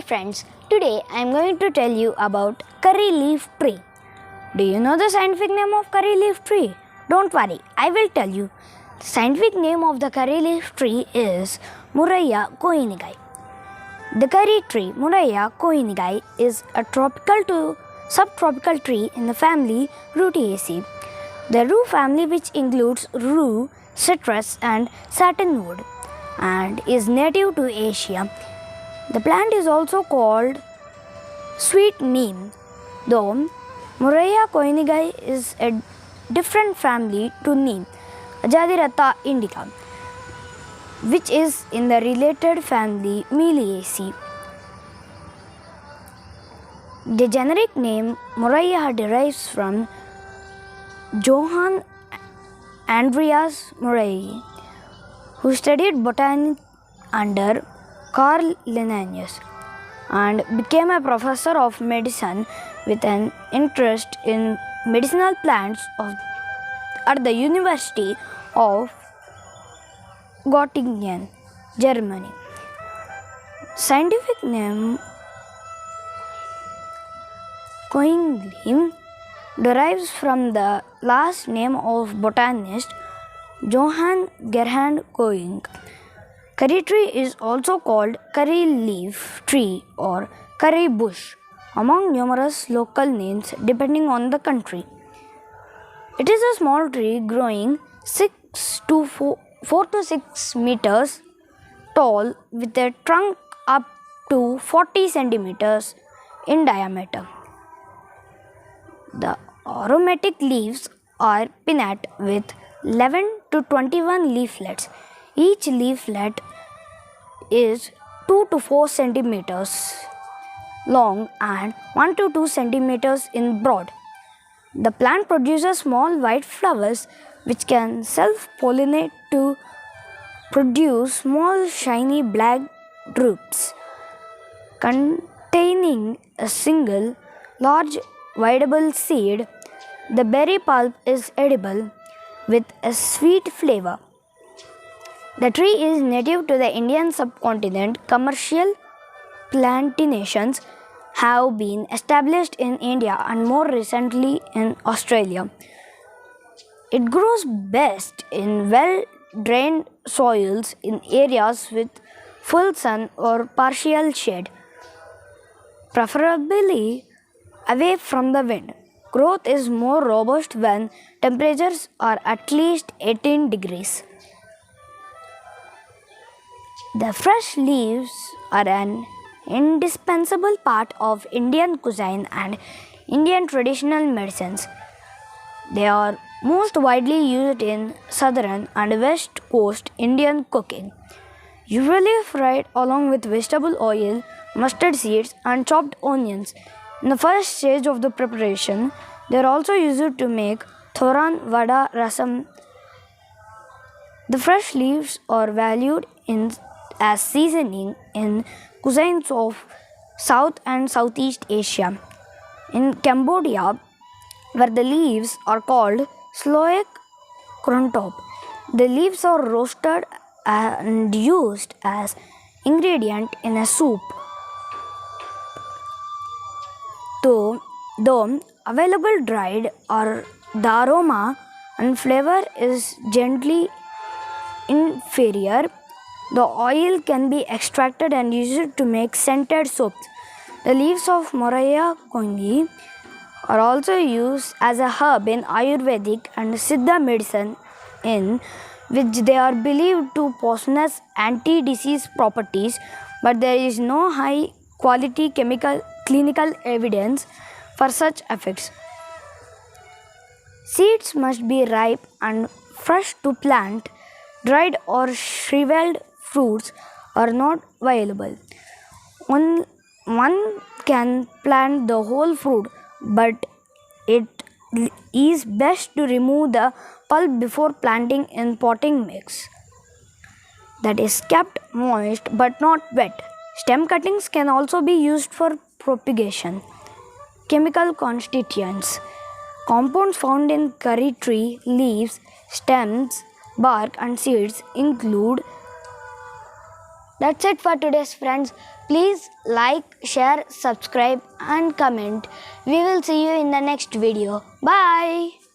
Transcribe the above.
friends, today I am going to tell you about curry leaf tree. Do you know the scientific name of curry leaf tree? Don't worry, I will tell you. The scientific name of the curry leaf tree is Murraya koenigai. The curry tree Murraya koenigai is a tropical to subtropical tree in the family Rutaceae. The rue family, which includes rue, citrus and satinwood, and is native to Asia. The plant is also called sweet neem, though Murraya koenigai is a different family to neem, Azadirachta indica, which is in the related family Meliaceae. The generic name Murraya derives from Johann Andreas Murray, who studied botany under Carl Linnaeus and became a professor of medicine with an interest in medicinal plants at the University of Göttingen, Germany. Scientific name Koengli derives from the last name of botanist Johann Gerhard Koeng. Curry tree is also called curry leaf tree or curry bush, among numerous local names depending on the country. It is a small tree growing 4 to 6 meters tall with a trunk up to 40 centimeters in diameter. The aromatic leaves are pinnate with 11 to 21 leaflets. Each leaflet is 2 to 4 centimeters long and 1 to 2 centimeters in broad. The plant produces small white flowers which can self-pollinate to produce small shiny black drupes containing a single large viable seed. The berry pulp is edible with a sweet flavor. The tree is native to the Indian subcontinent. Commercial plantations have been established in India and more recently in Australia. It grows best in well-drained soils in areas with full sun or partial shade, preferably away from the wind. Growth is more robust when temperatures are at least 18 degrees. The fresh leaves are an indispensable part of Indian cuisine and Indian traditional medicines. They are most widely used in southern and west coast Indian cooking, usually fried along with vegetable oil, mustard seeds and chopped onions. In the first stage of the preparation, they are also used to make thoran, vada, rasam. The fresh leaves are valued as seasoning in cuisines of South and Southeast Asia. In Cambodia, where the leaves are called sloek krontop, the leaves are roasted and used as ingredient in a soup. Though available dried, or the aroma and flavor is gently inferior. The oil can be extracted and used to make scented soaps. The leaves of Murraya koenigai are also used as a herb in Ayurvedic and Siddha medicine, in which they are believed to possess anti-disease properties, but there is no high quality clinical evidence for such effects. Seeds must be ripe and fresh to plant. Dried or shriveled fruits are not viable. One can plant the whole fruit, but it is best to remove the pulp before planting in potting mix that is kept moist but not wet. Stem cuttings can also be used for propagation. Chemical constituents. Compounds found in curry tree leaves, stems, bark and seeds include That's it for today's friends. Please like, share, subscribe and comment. We will see you in the next video. Bye.